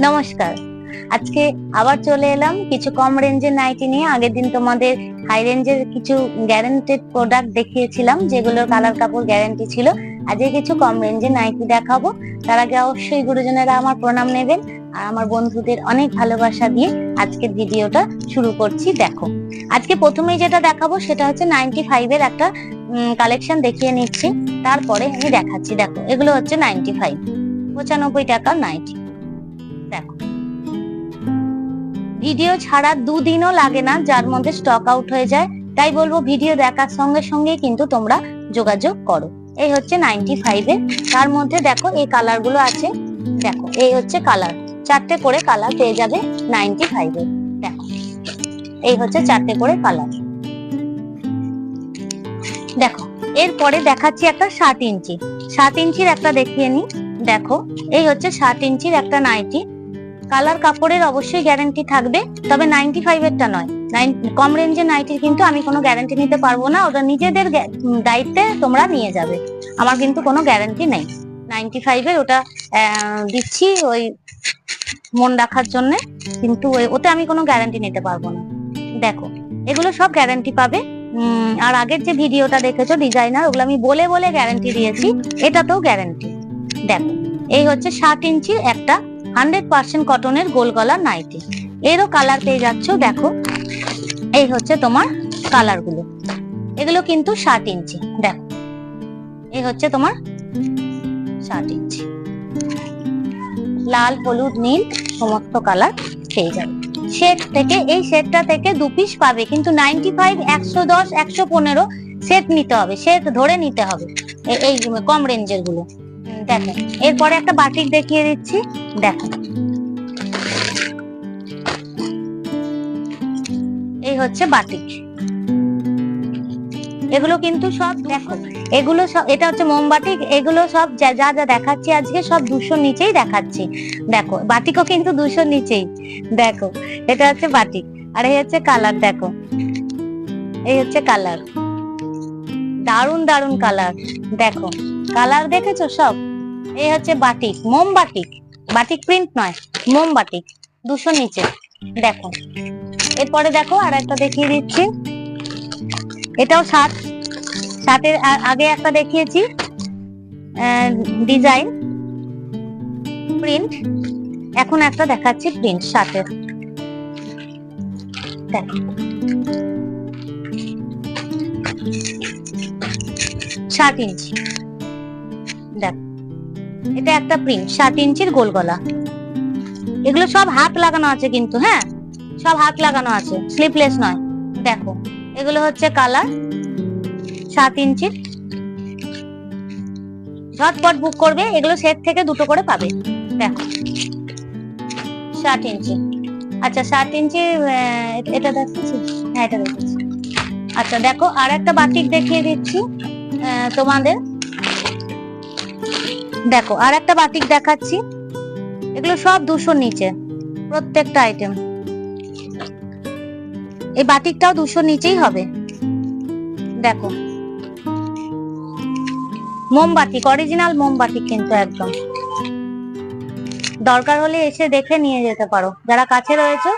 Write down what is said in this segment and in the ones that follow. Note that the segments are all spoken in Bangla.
নমস্কার। আজকে আবার চলে এলাম কিছু কম রেঞ্জের নাইটি নিয়ে। আগের দিন তোমাদের হাই রেঞ্জের কিছু গ্যারান্টেড প্রোডাক্ট দেখিয়েছিলাম, যেগুলোর কালার কাপড় গ্যারান্টি ছিল। আজকে কিছু কম রেঞ্জের নাইটি দেখাবো। তার আগে অবশ্যই গুরুজনেরা আমার প্রণাম নেবেন আর আমার বন্ধুদের অনেক ভালোবাসা দিয়ে আজকের ভিডিওটা শুরু করছি। দেখো, আজকে প্রথমেই যেটা দেখাবো সেটা হচ্ছে 95 এর একটা কালেকশন দেখিয়ে নিচ্ছি, তারপরে আমি দেখাচ্ছি। দেখো, এগুলো হচ্ছে 95, 95 টাকার নাইটি। দেখো, ভিডিও ছাড়া দুদিনও লাগে না যার মধ্যে স্টক আউট হয়ে যায়, তাই বলবো ভিডিও দেখার সঙ্গে সঙ্গে কিন্তু তোমরা যোগাযোগ করো। এই হচ্ছে 95 এর, তার মধ্যে দেখো এই কালার গুলো আছে। দেখো, এই হচ্ছে কালার, 4টে করে কালার পেয়ে যাবে 95 এর। দেখো, এই হচ্ছে 4টে করে কালার। দেখো, এরপরে দেখাচ্ছি একটা 7 ইঞ্চি, 7 ইঞ্চির একটা দেখিয়ে নি। দেখো, এই হচ্ছে 7 ইঞ্চির একটা নাইটি। কালার কাপড়ের অবশ্যই গ্যারান্টি থাকবে, তবে 95 এরটা নয়। কম রেঞ্জের নাইটির কিন্তু আমি কোনো গ্যারান্টি নিতে পারবো না, ওটা নিজেদের দায়িত্বে তোমরা নিয়ে যাবে, আমার কিন্তু কোনো গ্যারান্টি নেই। 95 এর ওটা দিচ্ছি ওই মন রাখার জন্য, কিন্তু ওতে আমি কোনো গ্যারান্টি নিতে পারবো না। দেখো, এগুলো সব গ্যারান্টি পাবে। আর আগের যে ভিডিওটা দেখেছো ডিজাইনার, ওগুলো আমি বলে বলে গ্যারান্টি দিয়েছি, এটাতেও গ্যারান্টি। দেখো, এই হচ্ছে 7 ইঞ্চির একটা 100% কটনের গোল গলার নাইটি। এরও কালার পেয়ে যাচ্ছ। দেখো, এই হচ্ছে তোমার কালার গুলো, এগুলো কিন্তু 7 ইঞ্চি। দেখো, এই হচ্ছে তোমার 7 ইঞ্চি, লাল, হলুদ, নীল সমস্ত কালার পেয়ে যাবে। সেট থেকে, এই সেটটা থেকে 2 পিস পাবে, কিন্তু 95, 110, 115 সেট নিতে হবে, সেট ধরে নিতে হবে এই কম রেঞ্জের গুলো। দেখো, এরপরে একটা বাটিক দেখিয়ে দিচ্ছি। দেখো, এই হচ্ছে বাটিক। এগুলো কিন্তু সব, দেখো এগুলো সব, এটা হচ্ছে মোমবাটিক। এগুলো সব যা যা দেখাচ্ছি আজকে সব 200 নিচেই দেখাচ্ছি। দেখো, বাটিকও কিন্তু 200 নিচেই। দেখো, এটা হচ্ছে বাটিক, আর এই হচ্ছে কালার। দেখো, এই হচ্ছে কালার, দারুন দারুন কালার। দেখো, কালার দেখেছো সব। এই হচ্ছে বাটিক, মোমবাটিক, বাটিক প্রিন্ট নয়, মোমবাটিক, 200 নিচে। দেখো, এরপরে দেখো আর একটা দেখিয়ে দিচ্ছি। এটাও 7 এর আগে একটা দেখিয়েছি ডিজাইন প্রিন্ট, এখন একটা দেখাচ্ছি প্রিন্ট 7 এর। দেখো, 7 ইঞ্চি। দেখো, এটা একটা প্রিন্ট 7 ইঞ্চির গোল গলা। এগুলো সব হাত লাগানো আছে কিন্তু, হ্যাঁ সব হাত লাগানো আছে, স্লিপলেস নয়। দেখো, এগুলো হচ্ছে কালার 7 ইঞ্চির। ঝটপট বুক করবে, এগুলো সেট থেকে 2টো করে পাবে। দেখো, 7 ইঞ্চি। আচ্ছা, 7 ইঞ্চি এটা দেখছি, হ্যাঁ এটা দেখছি। আচ্ছা, দেখো আর একটা বাটিক দেখিয়ে দিচ্ছি তোমাদের। দেখো, আর একটা বাটিক দেখাচ্ছি। এগুলো সব 200 নিচে প্রত্যেকটা আইটেম। এই বাটিকটাও 200 নিচেই হবে। দেখো, মোমবাটিক, অরিজিনাল মোমবাটিক কিন্তু একদম। দরকার হলে এসে দেখে নিয়ে যেতে পারো যারা কাছে রয়েছে।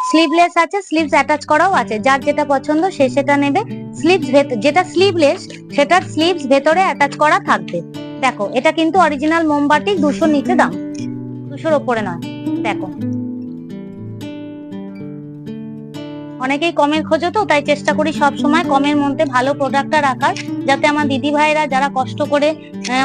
স্লিভলেস আছে, স্লিভস অ্যাটাচ করাও আছে, যার যেটা পছন্দ সে সেটা নেবে। স্লিভস যেটা স্লিভলেস সেটার স্লিভস ভেতরে অ্যাটাচ করা থাকবে। দেখো, এটা কিন্তু অরিজিনাল মোমবাটিক, 200 নিচে দাম, 200-র উপরে নয়। দেখো, অনেকেই কমের খোঁজো, তো তাই চেষ্টা করি সব সময় কমের মধ্যে ভালো প্রোডাক্টটা রাখার, যাতে আমার দিদি ভাইরা যারা কষ্ট করে,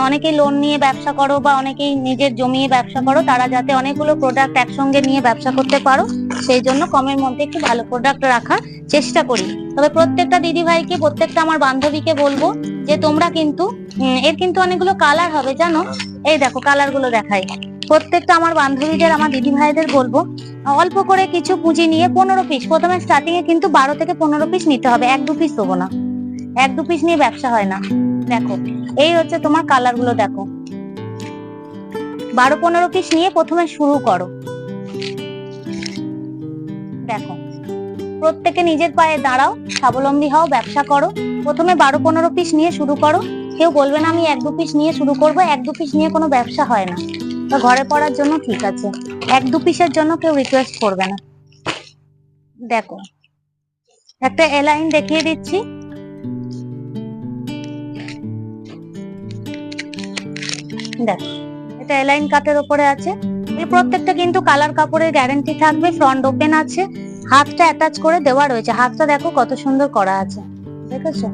অনেকেই লোন নিয়ে ব্যবসা করো বা অনেকেই নিজের জমিয়ে ব্যবসা করো, তারা যাতে অনেকগুলো প্রোডাক্ট একসঙ্গে নিয়ে ব্যবসা করতে পারো, সেই জন্য কমের মধ্যে একটু ভালো প্রোডাক্ট রাখার চেষ্টা করি। তবে প্রত্যেকটা দিদি ভাইকে, প্রত্যেকটা আমার বান্ধবীকে বলবো যে তোমরা কিন্তু, এর কিন্তু অনেকগুলো কালার হবে জানো। এই দেখো, কালার গুলো দেখাই। প্রত্যেকটা আমার বান্ধবীদের, আমার দিদি ভাইদের বলবো অল্প করে কিছু পুঁজি নিয়ে 15 পিস, প্রথমে স্টার্টিং এ কিন্তু 12 থেকে 15 পিস নিতে হবে, 1-2 পিস দেবো না, 1-2 পিস নিয়ে ব্যবসা হয় না। দেখো, এই হচ্ছে তোমার কালার গুলো। দেখো, 12-15 পিস নিয়ে প্রথমে শুরু করো। দেখো, প্রত্যেকে নিজের পায়ে দাঁড়াও, স্বাবলম্বী হও, ব্যবসা করো। প্রথমে 12-15 পিস নিয়ে শুরু করো। কেউ বলবে না আমি 1-2 পিস নিয়ে শুরু করবো, 1-2 পিস নিয়ে কোনো ব্যবসা হয় না। তো ঘরে পরার জন্য ঠিক আছে, 1-2 পিসের জন্য কেউ রিকোয়েস্ট করবে না। দেখো একটা এলাইন দেখিয়ে দিচ্ছি, দেখো এটা এলাইন কাটের উপরে আছে। এই প্রত্যেকটা কিন্তু কালার কাপড়ের গ্যারান্টি থাকবে, ফ্রন্ট ওপেন আছে, হাতটা অ্যাটাচ করে দেওয়া রয়েছে, হাতটা দেখো কত সুন্দর করা আছে, দেখেছো?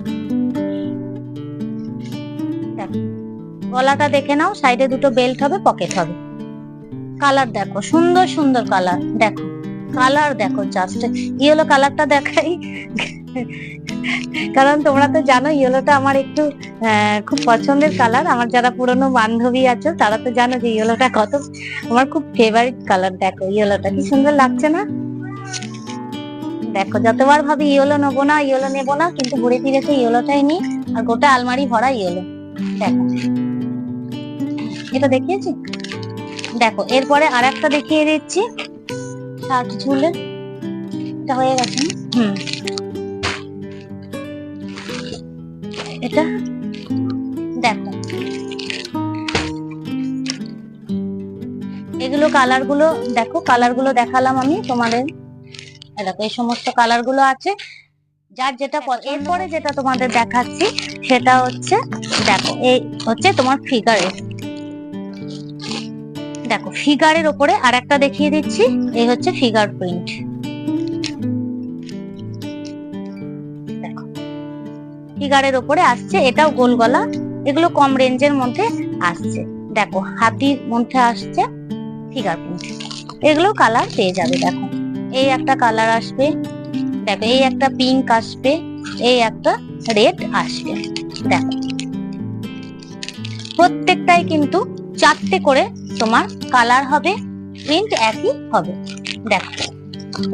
দেখো গলাটা দেখে নাও, সাইডে দুটো বেল্ট হবে, পকেট হবে। কালার দেখো সুন্দর সুন্দর কালার, দেখো কালার দেখো, জাস্ট ইয়েলো কালারটা দেখাই, কারণ তোমরা তো জানো ইয়েলোটা আমার একটু খুব পছন্দের কালার। আমার যারা পুরনো বান্ধবী আছে তারা তো জানো যে ইয়েলোটা কত আমার খুব ফেভারিট কালার। দেখো ইয়েলোটা কি সুন্দর লাগছে না? দেখো যতবার ভাবি ইয়েলো নেবো না, ইয়েলো নেবো না, কিন্তু ঘুরে ফিরে সেই ইয়েলোটাই নিই, আর গোটা আলমারি ভরা ইয়েলো। দেখো এটা দেখিয়েছি, দেখো এরপরে আর একটা দেখিয়ে দিচ্ছি, শার্ট ঝুলের, এটা হয়ে গেছে। এটা দেখো, এগুলো কালার গুলো দেখো, কালার গুলো দেখালাম আমি তোমাদের, দেখো এই সমস্ত কালার গুলো আছে, যার যেটা। এরপরে যেটা তোমাদের দেখাচ্ছি সেটা হচ্ছে, দেখো এই হচ্ছে তোমার ফিগারের, দেখো ফিগারের উপরে আর একটা দেখিয়ে দিচ্ছি, এই হচ্ছে ফিগার প্রিন্ট। দেখো ফিগারের উপরে আসছে, এটাও গোল গলা, এগুলো কম রেঞ্জের মধ্যে আসছে। দেখো হাতির মধ্যে আসছে ফিগার প্রিন্ট, এগুলো কালার পেয়ে যাবে। দেখো এই একটা কালার আসবে, দেখো এই একটা পিঙ্ক আসবে, এই একটা রেড আসবে। দেখো প্রত্যেকটাই কিন্তু 4টে করে তোমার কালার হবে, প্রিন্ট একই হবে। দেখো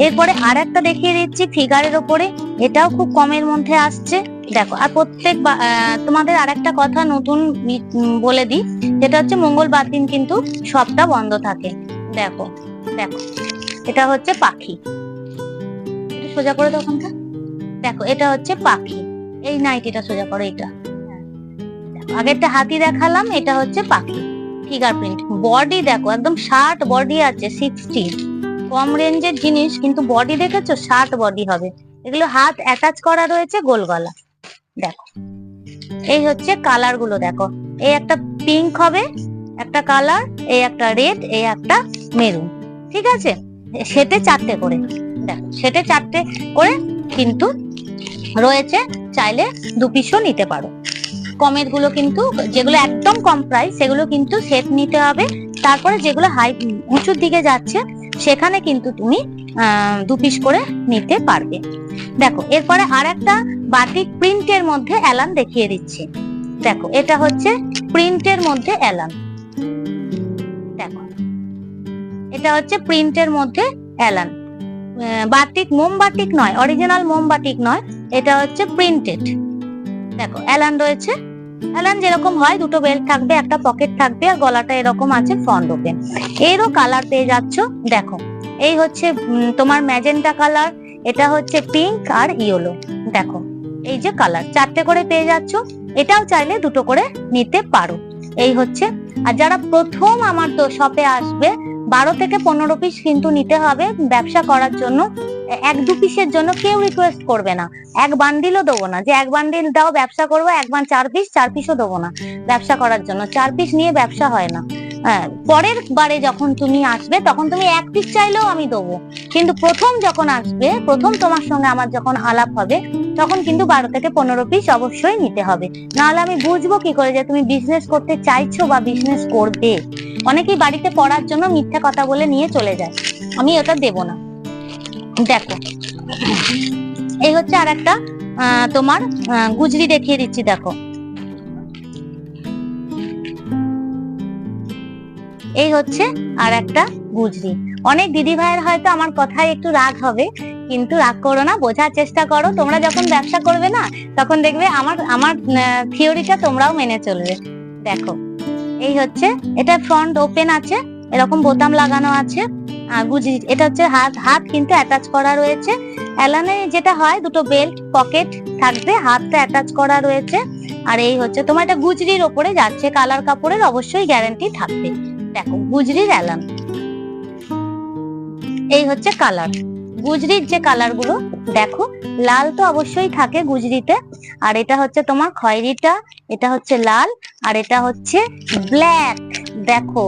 এরপরে আর একটা দেখিয়ে দিচ্ছি ফিগারের উপরে, এটাও খুব কমের মধ্যে আসছে। দেখো আর প্রত্যেক তোমাদের আর একটা কথা নতুন বলে দিই, যেটা হচ্ছে মঙ্গলবার দিন কিন্তু সবটা বন্ধ থাকে। দেখো দেখো এটা হচ্ছে পাখি, এটা সোজা করে দাও ওখানটা, দেখো এটা হচ্ছে পাখি, এই নাইটিটা সোজা করো, এটা আগেরটা হাতি দেখালাম, এটা হচ্ছে পাখি ফিগার প্রিন্ট। বডি দেখো একদম 60 বডি আছে, 60, কম রেঞ্জের জিনিস কিন্তু বডি দেখেছো 60 বডি হবে। এগুলো হাত অ্যাটাচ করা রয়েছে, গোল গলা। দেখো এই হচ্ছে কালার গুলো, দেখো এই একটা পিঙ্ক হবে একটা কালার, এই একটা রেড, এই একটা মেরুন, ঠিক আছে? সেটে 4টে করে, দেখো সেটে 4টে করে কিন্তু রয়েছে, চাইলে 2 পিসও নিতে পারো। কমের গুলো কিন্তু, যেগুলো একদম কম প্রাইস সেগুলো কিন্তু সেট নিতে হবে, তারপরে যেগুলো হাই উঁচুর দিকে যাচ্ছে সেখানে কিন্তু তুমি 2 পিস করে নিতে পারবে। দেখো এরপরে আর একটা বাটিক প্রিন্টের মধ্যে অ্যালান দেখিয়ে দিচ্ছি। দেখো এটা হচ্ছে প্রিন্টের মধ্যে অ্যালান, দেখো এটা হচ্ছে প্রিন্টের মধ্যে অ্যালান, বাটিক মোম বাটিক নয়, অরিজিনাল মোম বাটিক নয়, এটা হচ্ছে প্রিন্টেড। দেখো অ্যালান রয়েছে, অ্যালান যেরকম হয়, দুটো বেল্ট থাকবে, একটা পকেট থাকবে, আর গলাটা এরকম আছে ফ্রন্ট ওপেন। এরও কালার পেয়ে যাচ্ছ, দেখো এই হচ্ছে তোমার ম্যাজেন্টা কালার, এটা হচ্ছে পিঙ্ক আর ইয়েলো। দেখো এই যে কালার 4টে করে পেয়ে যাচ্ছ, এটাও চাইলে 2টো করে নিতে পারো। এই হচ্ছে, আর যারা প্রথম আমার তো শপে আসবে 12 থেকে 15 পিস কিন্তু নিতে হবে ব্যবসা করার জন্য, 1-2 পিসের জন্য কেউ রিকোয়েস্ট করবে না, এক বান্ডিলও দেবো না যে 1 বান্ডিল দাও ব্যবসা করবো, 4 পিসও দেবো না ব্যবসা করার জন্য, 4 পিস নিয়ে ব্যবসা হয় না। পরের বারে যখন তুমি আসবে তখন তুমি 1 পিস চাইলেও আমি দেবো, কিন্তু প্রথম যখন আসবে, প্রথম তোমার সঙ্গে আমার যখন আলাপ হবে তখন কিন্তু 12 থেকে 15 পিস অবশ্যই নিতে হবে, নাহলে আমি বুঝবো কি করে যে তুমি বিজনেস করতে চাইছো বা বিজনেস করবে। অনেকেই বাড়িতে পড়ার জন্য মিথ্যা কথা বলে নিয়ে চলে যায়, আমি ওটা দেব না। দেখো এই হচ্ছে আর একটা তোমার গুজরি দেখিয়ে দিচ্ছি। দেখো এই হচ্ছে আর একটা গুজরি। অনেক দিদি ভাইয়ের হয়তো আমার কথায় একটু রাগ হবে, কিন্তু রাগ করো না, বোঝার চেষ্টা করো। তোমরা যখন ব্যবসা করবে না তখন দেখবে আমার থিওরিটা তোমরাও মেনে চলবে। দেখো এই হচ্ছে, এটা ফ্রন্ট ওপেন আছে, এরকম বোতাম লাগানো আছে, গুজরি। এটা হচ্ছে হাত কিন্তু অ্যাটাচ করা রয়েছে। অ্যালানে যেটা হয়, 2টো বেল্ট পকেট থাকবে, হাতটা অ্যাটাচ করা রয়েছে। আর এই হচ্ছে তোমার, এটা গুজরির ওপরে যাচ্ছে, কালার কাপড়ের অবশ্যই গ্যারান্টি থাকবে। দেখো গুজরির অ্যালান, এই হচ্ছে কালার। গুজরির যে কালার গুলো দেখো, লাল তো অবশ্যই থাকে গুজরিতে, আর এটা হচ্ছে তোমার খয়েরিটা, এটা হচ্ছে লাল, আর এটা হচ্ছে ব্ল্যাক। দেখো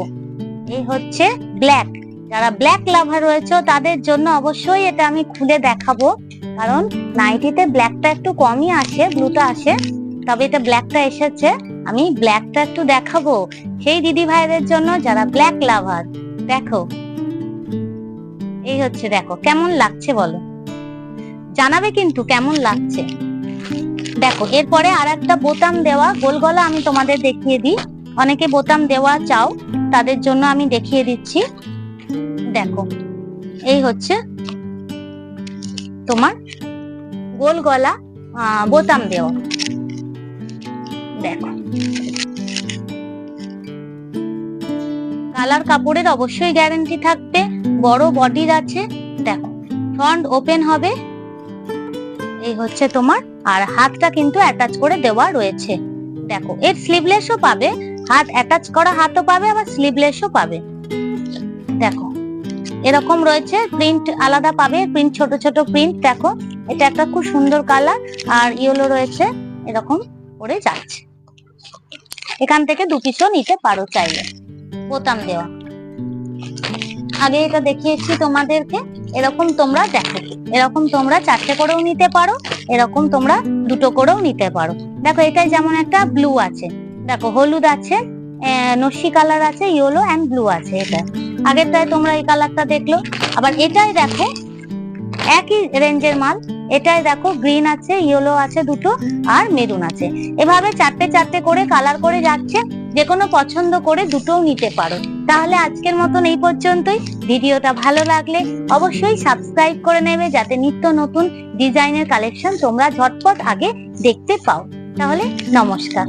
এই হচ্ছে ব্ল্যাক। যারা ব্ল্যাক লাভার রয়েছে তাদের জন্য অবশ্যই এটা আমি খুলে দেখাবো, কারণ নাইটিতে ব্ল্যাকটা একটু কমই আসে, ব্লুটা আসে, তবে এটা ব্ল্যাকটা এসেছে। আমি ব্ল্যাকটা একটু দেখাবো সেই দিদি ভাইদের জন্য যারা ব্ল্যাক লাভার। দেখো এই হচ্ছে, দেখো কেমন লাগছে বলো, জানাবে কিন্তু কেমন লাগছে। দেখো এরপরে আর একটা বোতাম দেওয়া গোল গলা আমি তোমাদের দেখিয়ে দিই। অনেকে বোতাম দেওয়া চাও, তাদের জন্য আমি দেখিয়ে দিচ্ছি। দেখো এই হচ্ছে তোমার গোল গলা বোতাম দেওয়া। দেখো কালার কাপড়ের অবশ্যই গ্যারান্টি থাকবে, বড় বডির আছে। দেখো ফ্রন্ট ওপেন হবে, এই হচ্ছে তোমার, আর হাতটা কিন্তু অ্যাটাচ করে দেওয়া রয়েছে। দেখো এর স্লিভলেসও পাবে, হাত অ্যাটাচ করা হাতও পাবে, আবার স্লিভলেসও পাবে। দেখো এরকম রয়েছে, প্রিন্ট আলাদা পাবে, প্রিন্ট ছোট ছোট প্রিন্ট। দেখো এটা একটা খুব সুন্দর কালার, আর ইয়েলো রয়েছে, এরকম করে যাচ্ছে। এখান থেকে 2 পিসও নিতে পারো চাইলে, বোতাম দেওয়া। আগে এটা দেখিয়েছি তোমাদেরকে, এরকম তোমরা দেখো, এরকম তোমরা 4টে করেও নিতে পারো, এরকম তোমরা 2টো করেও নিতে পারো। দেখো এটাই যেমন একটা ব্লু আছে, দেখো হলুদ আছে, নস্যি কালার আছে, ইয়েলো এন্ড ব্লু আছে। এটা আগেরটায় তোমরা এই কালারটা দেখলো, আবার এটাই দেখো একই রেঞ্জের মাল, এটাই দেখো গ্রিন আছে, ইয়েলো আছে 2টো, আর মেরুন আছে। এভাবে 4টে করে কালার করে যাচ্ছে, যে কোনো পছন্দ করে 2টোও নিতে পারো। তাহলে আজকের মতন এই পর্যন্তই। ভিডিওটা ভালো লাগলে অবশ্যই সাবস্ক্রাইব করে নেবে, যাতে নিত্য নতুন ডিজাইনের কালেকশন তোমরা ঝটপট আগে দেখতে পাও। তাহলে নমস্কার।